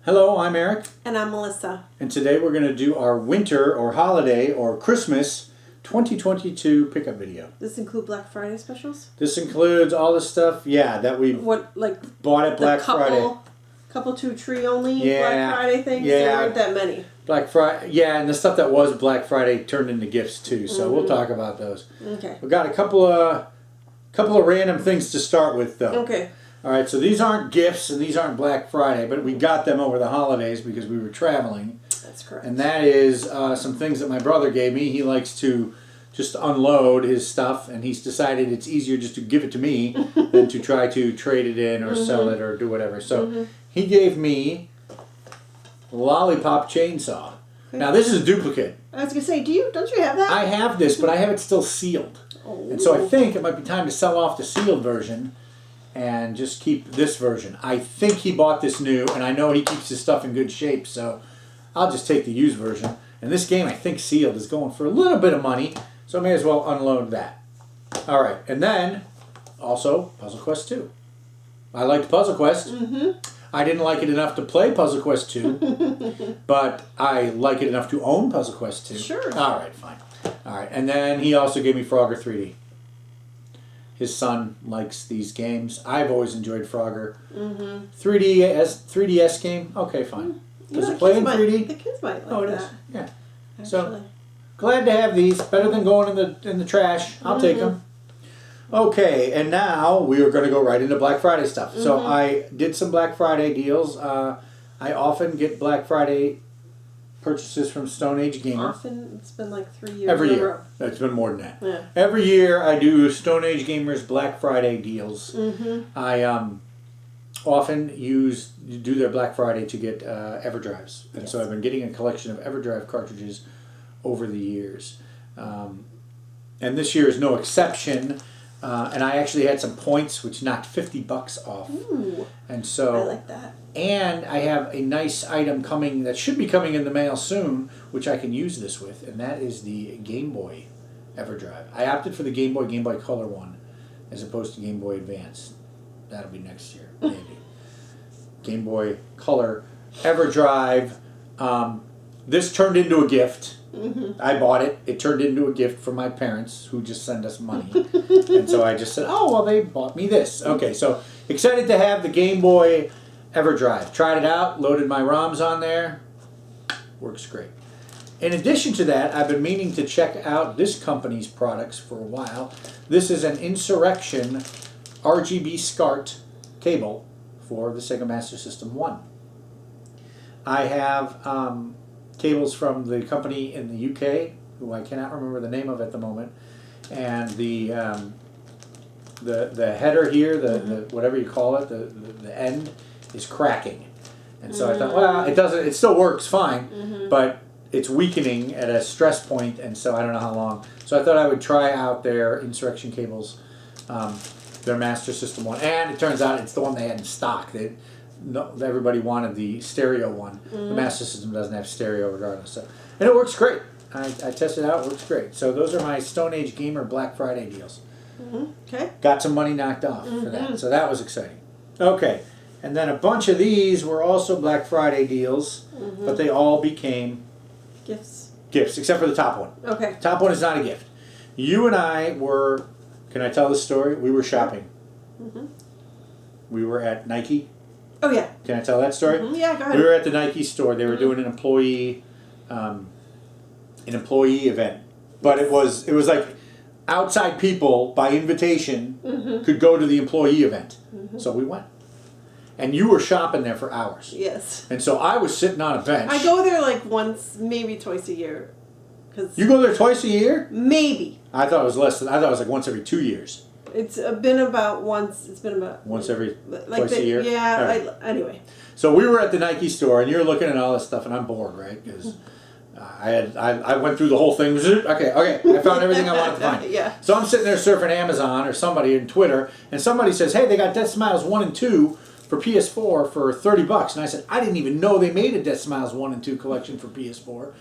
Hello, I'm Eric. And I'm Melissa. And today we're going to do our winter or holiday or Christmas 2022 pickup video. Does this include Black Friday specials? This includes all the stuff, that we bought at Black Friday. Couple two tree only Black Friday things? Yeah. There weren't that many. Black Friday, and the stuff that was Black Friday turned into gifts too, so we'll talk about those. Okay. We've got a couple of random things to start with though. Okay. All right, so these aren't gifts and these aren't Black Friday, but we got them over the holidays because we were traveling. That's correct. And that is some things that my brother gave me. He likes to just unload his stuff, and he's decided it's easier just to give it to me than to try to trade it in or sell it or do whatever. So he gave me Lollipop Chainsaw. Okay. Now this is a duplicate. I was going to say, don't you have that? I have this, but I have it still sealed. Oh. And so I think it might be time to sell off the sealed version and just keep this version. I think he bought this new, and I know he keeps his stuff in good shape, so I'll just take the used version. And this game, I think sealed, is going for a little bit of money, so I may as well unload that. All right, and then also Puzzle Quest 2. I liked Puzzle Quest. I didn't like it enough to play Puzzle Quest 2, but I like it enough to own Puzzle Quest 2. Sure. All right, fine. All right, and then he also gave me Frogger 3D. His son likes these games. I've always enjoyed Frogger. 3DS game? Okay, fine. Does it play in 3D? The kids might like that. Oh, it is. Yeah. Actually. So, glad to have these. Better than going in the trash. I'll take them. Okay, and now we are going to go right into Black Friday stuff. So I did some Black Friday deals. I often get Black Friday purchases from Stone Age Gamer. Often? It's been like 3 years Every in a year. row. It's been more than that. Yeah. Every year I do Stone Age Gamer's Black Friday deals. I often do their Black Friday to get EverDrives. And so I've been getting a collection of EverDrive cartridges over the years. And this year is no exception. And I actually had some points which knocked $50 off. Ooh, and so I like that. And I have a nice item coming that should be coming in the mail soon, which I can use this with, and that is the Game Boy EverDrive. I opted for the Game Boy Color one, as opposed to Game Boy Advance. That'll be next year, maybe. Game Boy Color EverDrive. This turned into a gift. I bought it. It turned into a gift from my parents, who just send us money. And so I just said, oh, well, they bought me this. Okay, so excited to have the Game Boy EverDrive. Tried it out, loaded my ROMs on there. Works great. In addition to that, I've been meaning to check out this company's products for a while. This is an Insurrection RGB SCART cable for the Sega Master System 1. I have cables from the company in the UK, who I cannot remember the name of at the moment, and the header here, the whatever you call it, the end is cracking, and so I thought, well, it still works fine, but it's weakening at a stress point, and so I don't know how long. So I thought I would try out their Insurrection cables, their Master System 1, and it turns out it's the one they had in stock. Everybody wanted the stereo one. The Master System doesn't have stereo regardless. So, and it works great. I tested it out. It works great. So those are my Stone Age Gamer Black Friday deals. Okay. Got some money knocked off for that. So that was exciting. Okay. And then a bunch of these were also Black Friday deals, but they all became Gifts, except for the top one. Okay. Top one is not a gift. You and I were, can I tell the story? We were shopping. We were at Nike. Oh, yeah. Can I tell that story? Yeah, go ahead. We were at the Nike store. They were doing an employee event, but it was like outside people by invitation could go to the employee event. So we went, and you were shopping there for hours. Yes. And so I was sitting on a bench. I go there like once, maybe twice a year. You go there twice a year? Maybe. I thought it was less than. I thought it was like once every 2 years. It's been about once. It's been about once every twice a year. Yeah. Right. Anyway. So we were at the Nike store, and you're looking at all this stuff, and I'm bored, right? Because I went through the whole thing. Okay. I found everything I wanted to find. Yeah. So I'm sitting there surfing Amazon or somebody in Twitter, and somebody says, "Hey, they got Death Smiles 1 and 2 for PS4 for $30." And I said, "I didn't even know they made a Death Smiles 1 and 2 collection for PS4."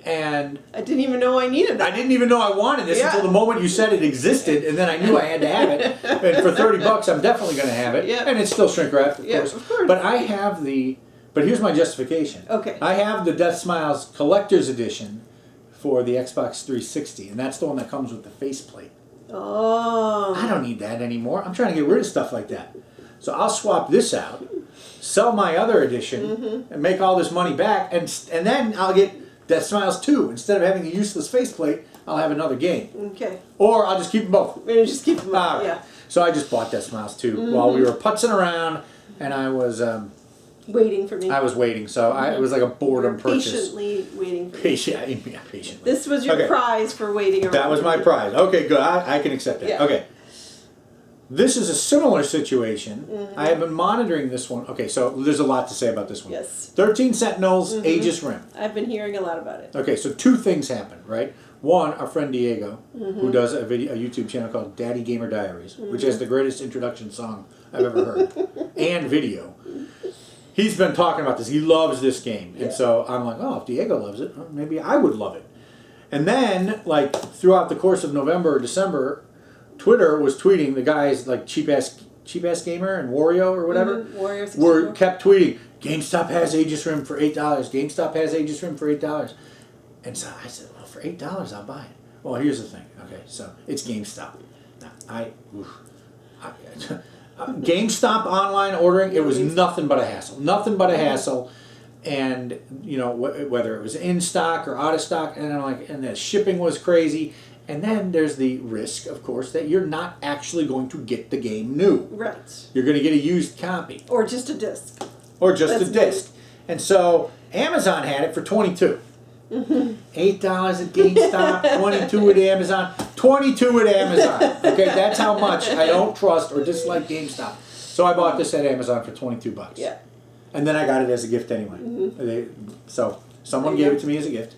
And I didn't even know I needed that. I didn't even know I wanted this until the moment you said it existed, and then I knew I had to have it. And for $30, I'm definitely going to have it. Yeah. And it's still shrink wrapped, of course. Of course. But I have the But here's my justification. Okay. I have the Death Smiles Collector's Edition for the Xbox 360, and that's the one that comes with the faceplate. Oh. I don't need that anymore. I'm trying to get rid of stuff like that. So I'll swap this out, sell my other edition, and make all this money back, and then I'll get Death Smiles 2. Instead of having a useless faceplate, I'll have another game. Okay. Or I'll just keep them both. We're gonna just keep them up. All right. Yeah. So I just bought Death Smiles 2 while we were putzing around, and I was Waiting for me. I was waiting. So it was like a boredom purchase. Patiently waiting for me. Patiently. This was your prize for waiting around. That was my prize. Okay, good. I can accept that. Yeah. Okay. This is a similar situation. I have been monitoring this one. Okay, so there's a lot to say about this one. Yes. 13 Sentinels, Aegis Rim. I've been hearing a lot about it. Okay, so 2 things happened, right? One, our friend Diego, who does a YouTube channel called Daddy Gamer Diaries, which has the greatest introduction song I've ever heard, and video. He's been talking about this. He loves this game. And so I'm like, oh, if Diego loves it, maybe I would love it. And then, like, throughout the course of November or December, Twitter was tweeting, the guys like Cheap Ass Gamer and Wario or whatever, kept tweeting, GameStop has Aegis Rim for $8. GameStop has Aegis Rim for $8. And so I said, well, for $8, I'll buy it. Well, here's the thing. Okay, so it's GameStop. Now, GameStop online ordering, it was nothing but a hassle. Nothing but a hassle. And, you know, whether it was in stock or out of stock, and I'm like, and the shipping was crazy. And then there's the risk, of course, that you're not actually going to get the game new. Right. You're going to get a used copy. Or just a disc. Or just a disc. And so Amazon had it for $22. $8 at GameStop, $22 at Amazon. $22 at Amazon. Okay, that's how much I don't trust or dislike GameStop. So I bought this at Amazon for $22. Yeah. And then I got it as a gift anyway. So someone gave it to me as a gift.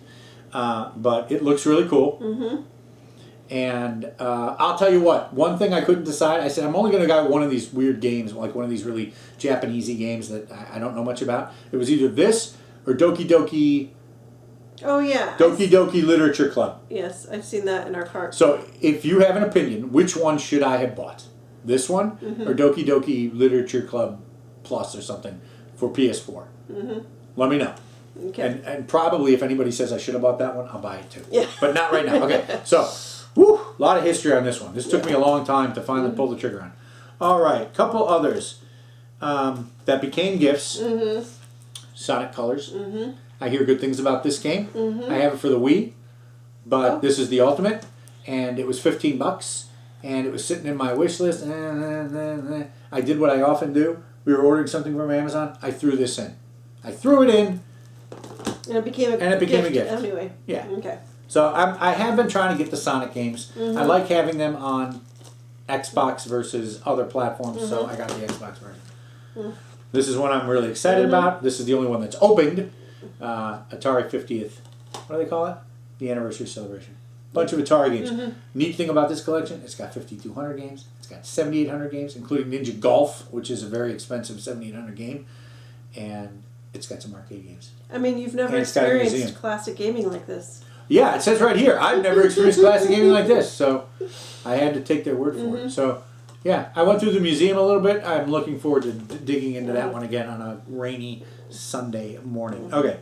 But it looks really cool. And I'll tell you what, one thing I couldn't decide, I said I'm only going to buy one of these weird games, like one of these really Japanesey games that I don't know much about. It was either this or Doki Doki Literature Club. Yes, I've seen that in our cart. So if you have an opinion, which one should I have bought? This one or Doki Doki Literature Club Plus or something for PS4? Let me know. Okay. And probably if anybody says I should have bought that one, I'll buy it too. Yeah. But not right now. Okay, so a lot of history on this one. This took me a long time to finally pull the trigger on. All right, couple others that became gifts. Sonic Colors. I hear good things about this game. I have it for the Wii, but this is the Ultimate, and it was $15, and it was sitting in my wish list. I did what I often do. We were ordering something from Amazon. I threw this in. I threw it in. And it became a gift. Anyway. Yeah. Okay. So I have been trying to get the Sonic games. I like having them on Xbox versus other platforms, so I got the Xbox version. This is one I'm really excited about. This is the only one that's opened. Atari 50th. What do they call it? The anniversary celebration. Bunch of Atari games. Neat thing about this collection, it's got 5,200 games. It's got 7,800 games, including Ninja Golf, which is a very expensive 7,800 game. And it's got some arcade games. I mean, you've never experienced classic gaming like this. Yeah, it says right here, I've never experienced classic gaming like this, so I had to take their word for it. So, yeah, I went through the museum a little bit. I'm looking forward to digging into that one again on a rainy Sunday morning. Okay.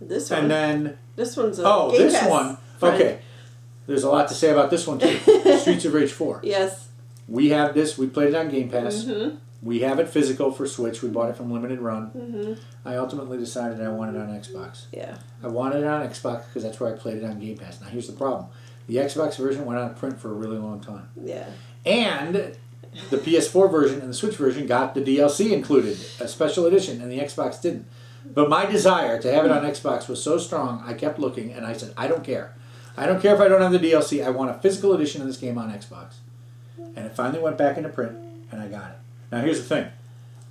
This one. And then... This one's a Oh, Game this Pass one. friend. Okay. There's a lot to say about this one, too. Streets of Rage 4. Yes. We have this. We played it on Game Pass. We have it physical for Switch. We bought it from Limited Run. I ultimately decided I wanted it on Xbox. Yeah. I wanted it on Xbox because that's where I played it on Game Pass. Now, here's the problem. The Xbox version went out of print for a really long time. Yeah. And the PS4 version and the Switch version got the DLC included, a special edition, and the Xbox didn't. But my desire to have it on Xbox was so strong, I kept looking, and I said, I don't care. I don't care if I don't have the DLC. I want a physical edition of this game on Xbox. And it finally went back into print, and I got it. Now, here's the thing.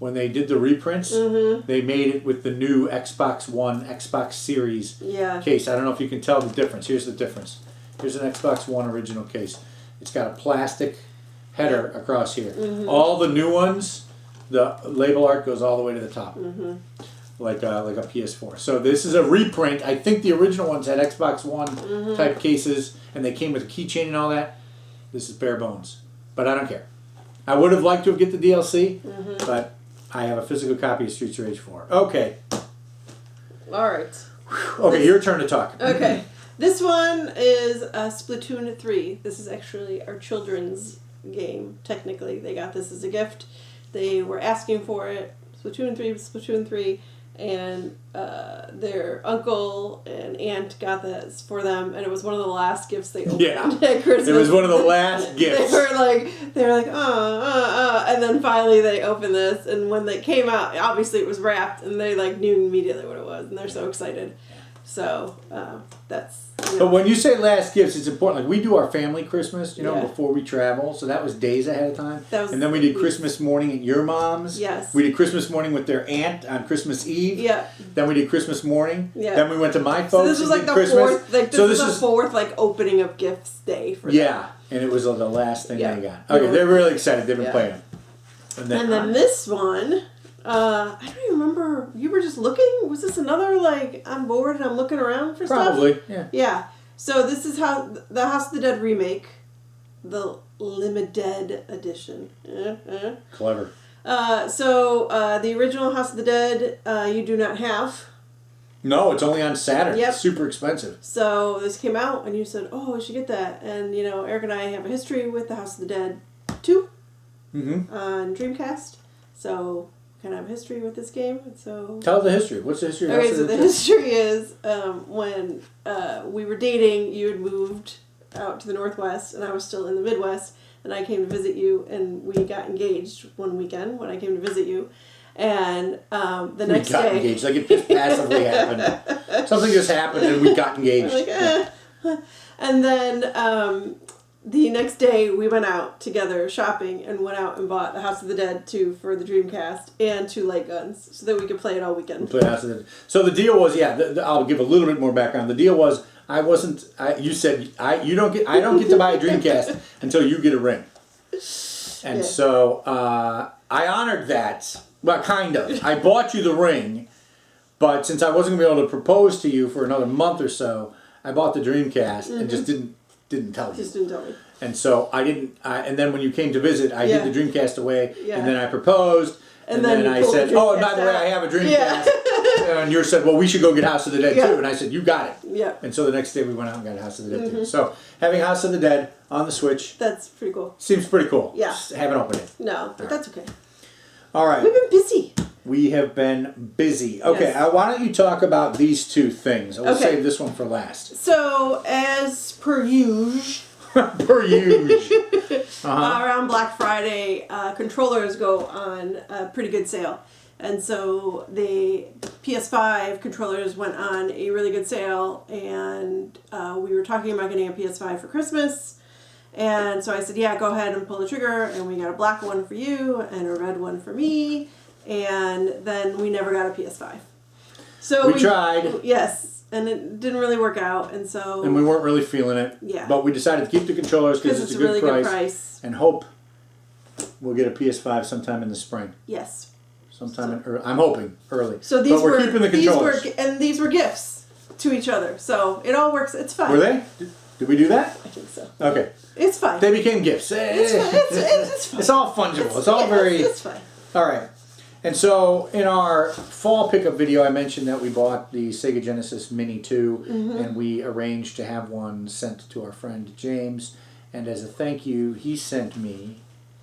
When they did the reprints, they made it with the new Xbox One, Xbox Series case. I don't know if you can tell the difference. Here's the difference. Here's an Xbox One original case. It's got a plastic header across here. All the new ones, the label art goes all the way to the top, like a PS4. So this is a reprint. I think the original ones had Xbox One type cases, and they came with a keychain and all that. This is bare bones, but I don't care. I would have liked to get the DLC, but I have a physical copy of Streets of Rage 4. Okay. All right. Okay, your turn to talk. Okay. This one is Splatoon 3. This is actually our children's game, technically. They got this as a gift. They were asking for it. Splatoon 3. And their uncle and aunt got this for them, and it was one of the last gifts they opened at Christmas. It was one of the last gifts. They were like, and then finally they opened this, and when they came out, obviously it was wrapped, and they like knew immediately what it was, and they're so excited. So that's. But when you say last gifts, it's important. Like we do our family Christmas, before we travel. So that was days ahead of time. And then we did Christmas morning at your mom's. Yes. We did Christmas morning with their aunt on Christmas Eve. Yeah. Then we did Christmas morning. Yeah. Then we went to my folks. So this was like the Christmas. fourth. Like this is the fourth opening of gifts day for them. Yeah, and it was the last thing they got. Okay, they're really excited. They've been playing it. And then this one. I don't even remember. You were just looking? Was this another, like, I'm bored and I'm looking around for stuff? Probably, yeah. Yeah. So this is the House of the Dead remake. The Limited edition. Clever. So the original House of the Dead, you do not have. No, it's only on Saturn. Yep. It's super expensive. So this came out and you said, oh, we should get that. And, Eric and I have a history with the House of the Dead 2 on Dreamcast. So... kind of have history with this game, and so... Tell the history. What's the history of Okay, so the history is when we were dating, you had moved out to the Northwest, and I was still in the Midwest, and I came to visit you, and we got engaged one weekend when I came to visit you, and the next day... We got engaged, like it just passively happened. Something just happened, and we got engaged. And then... the next day, we went out together shopping and went out and bought the House of the Dead 2 for the Dreamcast and 2 light guns so that we could play it all weekend. Play House of the Dead. So the deal was, I'll give a little bit more background. The deal was, you said I don't get to buy a Dreamcast until you get a ring, and so I honored that. Well, kind of. I bought you the ring, but since I wasn't going to be able to propose to you for another month or so, I bought the Dreamcast and just didn't tell you. Just didn't tell me. And so I didn't. And then when you came to visit, I hid the Dreamcast away, and then I proposed, and then I said, "Oh, and by the way, I have a Dreamcast." And you said, "Well, we should go get House of the Dead too." And I said, "You got it." Yeah. And so the next day we went out and got House of the Dead too. So having House of the Dead on the Switch. That's pretty cool. Seems pretty cool. Yeah. Just haven't opened it. No, but that's okay. All right. We've been busy. We have been busy. Okay, why don't you talk about these two things? We'll save this one for last. So, as per usual. Around Black Friday, controllers go on a pretty good sale. And so the PS5 controllers went on a really good sale, and we were talking about getting a PS5 for Christmas. And so I said, yeah, go ahead and pull the trigger, and we got a black one for you and a red one for me. And then we never got a PS5. So we tried. Yes, and it didn't really work out, and so... And we weren't really feeling it. Yeah. But we decided to keep the controllers because it's a really good good price. And hope we'll get a PS5 sometime in the spring. Yes. I'm hoping early. So these but we're keeping the controllers. These were gifts to each other. So it all works. It's fine. Were they? Did we do that? I think so. Okay. It's fine. They became gifts. It's fine. It's fine. It's all fungible. It's all very... It's fine. All right. And so in our fall pickup video, I mentioned that we bought the Sega Genesis Mini 2, and we arranged to have one sent to our friend James. And as a thank you, he sent me,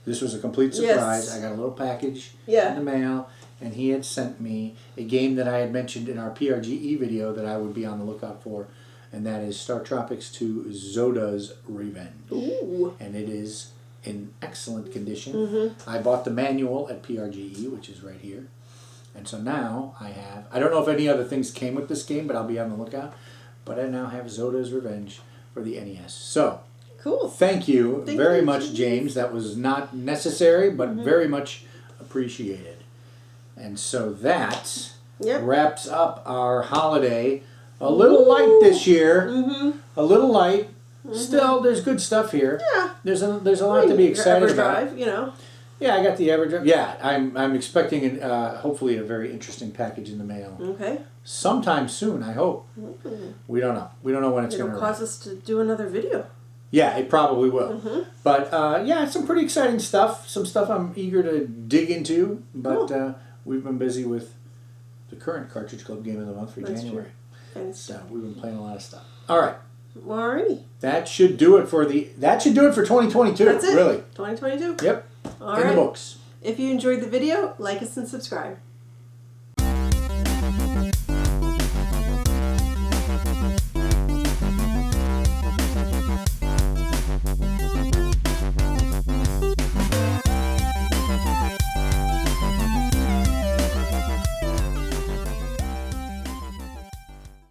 this was a complete surprise, Yes. I got a little package Yeah. in the mail, and he had sent me a game that I had mentioned in our PRGE video that I would be on the lookout for, and that is Star Tropics 2 Zoda's Revenge. Ooh. And it is in excellent condition. I bought the manual at PRGE, which is right here. And so now I don't know if any other things came with this game, but I'll be on the lookout. But I now have Zoda's Revenge for the NES. So, cool. Thank you very much, James. That was not necessary, but very much appreciated. And so that wraps up our holiday. A little light this year. A little light. Still, there's good stuff here. Yeah. There's a lot to be excited about. EverDrive, you know. Yeah, I got the EverDrive. Yeah, I'm expecting hopefully a very interesting package in the mail. Okay. Sometime soon, I hope. We don't know. We don't know when it's going to It'll cause us to do another video. Yeah, it probably will. Mm-hmm. But yeah, some pretty exciting stuff. Some stuff I'm eager to dig into. But we've been busy with the current Cartridge Club Game of the Month for That's January. True. So we've been playing a lot of stuff. All right. Alrighty. That should do it for 2022. That's it. Really. 2022. Yep. All in right. the books. If you enjoyed the video, like us and subscribe.